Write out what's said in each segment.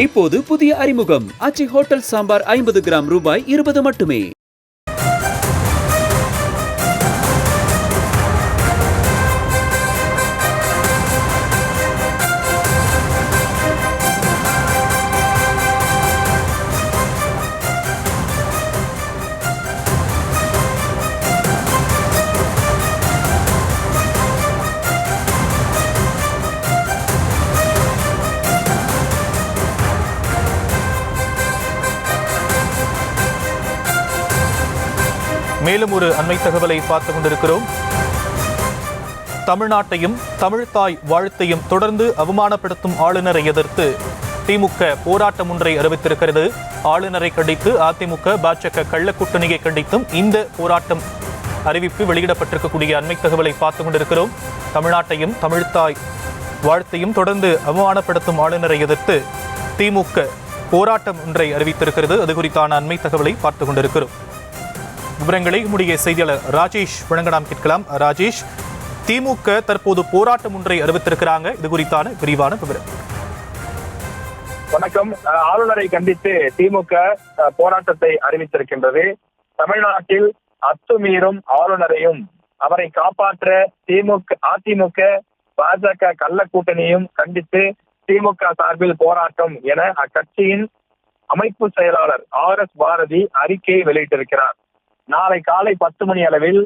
இப்போது புதிய அறிமுகம் ஆச்சி ஹோட்டல் சாம்பார் 50 கிராம் ரூபாய் 20 மட்டுமே. மேலும் ஒரு அண்மை தகவலை பார்த்துக் கொண்டிருக்கிறோம். தமிழ்நாட்டையும் தமிழ்தாய் வாழ்த்தையும் தொடர்ந்து அவமானப்படுத்தும் ஆளுநரை எதிர்த்து திமுக போராட்டம் ஒன்றை அறிவித்திருக்கிறது. ஆளுநரை கண்டித்து அதிமுக பாஜக கள்ளக்கூட்டணியை கண்டித்தும் இந்த போராட்டம் அறிவிப்பு வெளியிடப்பட்டிருக்கக்கூடிய அண்மை தகவலை பார்த்துக் கொண்டிருக்கிறோம். தமிழ்நாட்டையும் தமிழ்தாய் வாழ்த்தையும் தொடர்ந்து அவமானப்படுத்தும் ஆளுநரை எதிர்த்து திமுக போராட்டம் ஒன்றை அறிவித்திருக்கிறது. அது குறித்தான அண்மை தகவலை பார்த்துக் கொண்டிருக்கிறோம். விவரங்களை நம்முடைய செய்தியாளர் ராஜேஷ் வழங்க நாம் கேட்கலாம். ராஜேஷ், திமுக தற்போது போராட்டம் ஒன்றை அறிவித்திருக்கிறாங்க, இது குறித்தான விரிவான விவரம். வணக்கம். ஆளுநரை கண்டித்து திமுக போராட்டத்தை அறிவித்திருக்கின்றது. தமிழ்நாட்டில் அத்துமீறும் ஆளுநரையும் அவரை காப்பாற்ற அதிமுக பாஜக கள்ள கூட்டணியும் கண்டித்து திமுக சார்பில் போராட்டம் என அக்கட்சியின் அமைப்பு செயலாளர் RS பாரதி அறிக்கையை வெளியிட்டிருக்கிறார். நாளை காலை 10 மணி அளவில்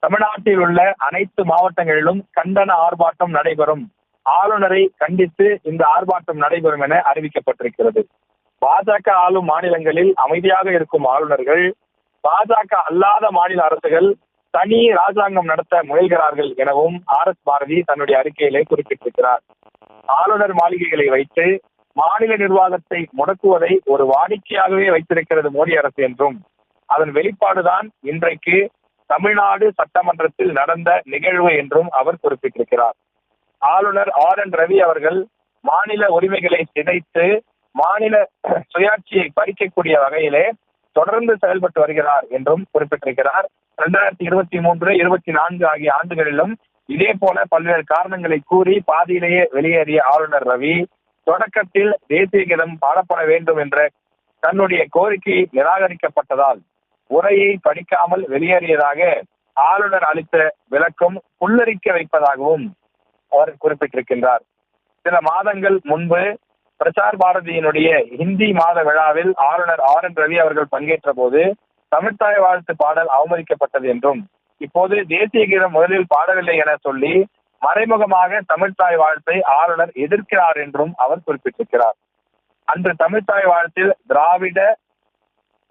தமிழ்நாட்டில் உள்ள அனைத்து மாவட்டங்களிலும் கண்டன ஆர்ப்பாட்டம் நடைபெறும். ஆளுநரை கண்டித்து இந்த ஆர்ப்பாட்டம் நடைபெறும் என அறிவிக்கப்பட்டிருக்கிறது. பாஜக ஆளும் மாநிலங்களில் அமைதியாக இருக்கும் ஆளுநர்கள் பாஜக அல்லாத மாநில அரசுகள் தனி ராஜாங்கம் நடத்த முயல்கிறார்கள் எனவும் RS பாரதி தன்னுடைய அறிக்கையிலே குறிப்பிட்டிருக்கிறார். ஆளுநர் மாளிகைகளை வைத்து மாநில நிர்வாகத்தை முடக்குவதை ஒரு வாடிக்கையாகவே வைத்திருக்கிறது மோடி அரசு என்றும் அதன் வெளிப்பாடுதான் இன்றைக்கு தமிழ்நாடு சட்டமன்றத்தில் நடந்த நிகழ்வு என்றும் அவர் குறிப்பிட்டிருக்கிறார். ஆளுநர் RN ரவி அவர்கள் மாநில உரிமைகளை சிதைத்து மாநில சுயாட்சியை பறிக்கக்கூடிய வகையிலே தொடர்ந்து செயல்பட்டு வருகிறார் என்றும் குறிப்பிட்டிருக்கிறார். 2023, 24 ஆகிய ஆண்டுகளிலும் இதே போல பல்வேறு காரணங்களை கூறி பாதியிலேயே வெளியேறிய ஆளுநர் ரவி தொடக்கத்தில் தேசிய கீதம் பாடப்பட வேண்டும் என்ற தன்னுடைய கோரிக்கை நிராகரிக்கப்பட்டதால் உரையை படிக்காமல் வெளியேறியதாக ஆளுநர் அளித்த விளக்கம் புல்லரிக்க வைப்பதாகவும் அவர் குறிப்பிட்டிருக்கின்றார். சில மாதங்கள் முன்பு பிரசார் பாரதியினுடைய ஹிந்தி மாத விழாவில் ஆளுநர் RN ரவி அவர்கள் பங்கேற்ற போது தமிழ்தாய் வாழ்த்து பாடல் அவமதிக்கப்பட்டது என்றும் இப்போது தேசிய கீதம் முதலில் பாடவில்லை என சொல்லி மறைமுகமாக தமிழ்தாய் வாழ்த்தை ஆளுநர் எதிர்க்கிறார் என்றும் அவர் குறிப்பிட்டிருக்கிறார். அன்று தமிழ்தாய் வாழ்த்தில் திராவிட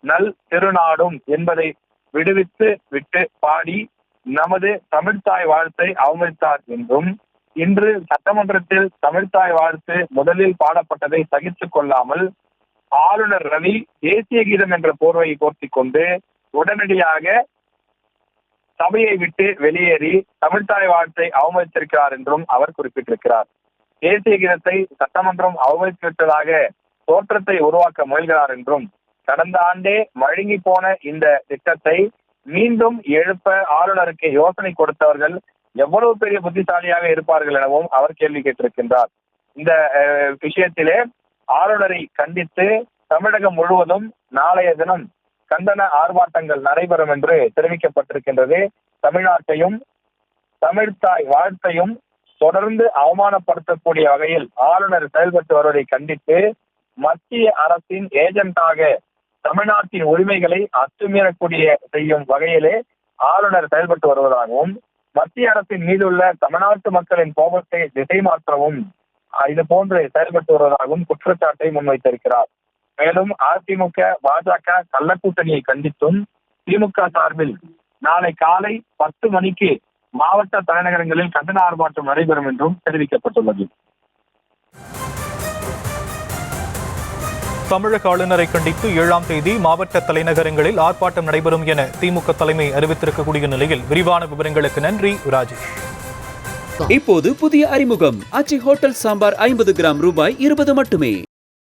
நல் திருநாடும் என்பதை விடுவித்து விட்டு பாடி நமது தமிழ்தாய் வாழ்த்தை அவமதித்தார் என்றும் இன்று சட்டமன்றத்தில் தமிழ்தாய் வாழ்த்து முதலில் பாடப்பட்டதை சகித்துக் கொள்ளாமல் ஆளுநர் ரவி தேசிய கீதம் என்ற போர்வையை போர்த்திக் கொண்டு உடனடியாக சபையை விட்டு வெளியேறி தமிழ்தாய் வாழ்த்தை அவமதித்திருக்கிறார் என்றும் அவர் குறிப்பிட்டிருக்கிறார். தேசிய கீதத்தை சட்டமன்றம் அவமதித்துவிட்டதாக தோற்றத்தை உருவாக்க முயல்கிறார் என்றும் கடந்த ஆண்டே வழங்கி போன இந்த திட்டத்தை மீண்டும் எழுப்ப ஆளுநருக்கு யோசனை கொடுத்தவர்கள் எவ்வளவு பெரிய புத்திசாலியாக இருப்பார்கள் எனவும் அவர் கேள்வி கேட்டிருக்கின்றார். இந்த விஷயத்திலே ஆளுநரை கண்டித்து தமிழகம் முழுவதும் நாளைய தினம் கண்டன ஆர்ப்பாட்டங்கள் நடைபெறும் என்று தெரிவிக்கப்பட்டிருக்கின்றது. தமிழ்நாட்டையும் தமிழ்தாய் வாழ்த்தையும் தொடர்ந்து அவமானப்படுத்தக்கூடிய வகையில் ஆளுநர் செயல்பட்டு வருவதை கண்டித்து மத்திய அரசின் ஏஜென்டாக தமிழ்நாட்டின் உரிமைகளை அத்துமீறக்கூடிய செய்யும் வகையிலே ஆளுநர் செயல்பட்டு வருவதாகவும் மத்திய அரசின் மீதுள்ள தமிழ்நாட்டு மக்களின் கோபத்தை திசை மாற்றவும் இது போன்று செயல்பட்டு வருவதாகவும் குற்றச்சாட்டை முன்வைத்திருக்கிறார். மேலும் அதிமுக பாஜக கள்ளக்கூட்டணியை கண்டித்தும் திமுக சார்பில் நாளை காலை 10 மணிக்கு மாவட்ட தலைநகரங்களில் கண்டன ஆர்ப்பாட்டம் நடைபெறும் என்றும் தெரிவிக்கப்பட்டுள்ளது. தமிழக ஆளுநரை கண்டித்து 7ஆம் தேதி மாவட்ட தலைநகரங்களில் ஆர்ப்பாட்டம் நடைபெறும் என திமுக தலைமை அறிவித்திருக்கக்கூடிய நிலையில் விரிவான விவரங்களுக்கு நன்றி ராஜேஷ். இப்போது புதிய அறிமுகம் ஆச்சி ஹோட்டல் சாம்பார் 50 கிராம் ரூபாய் 20 மட்டுமே.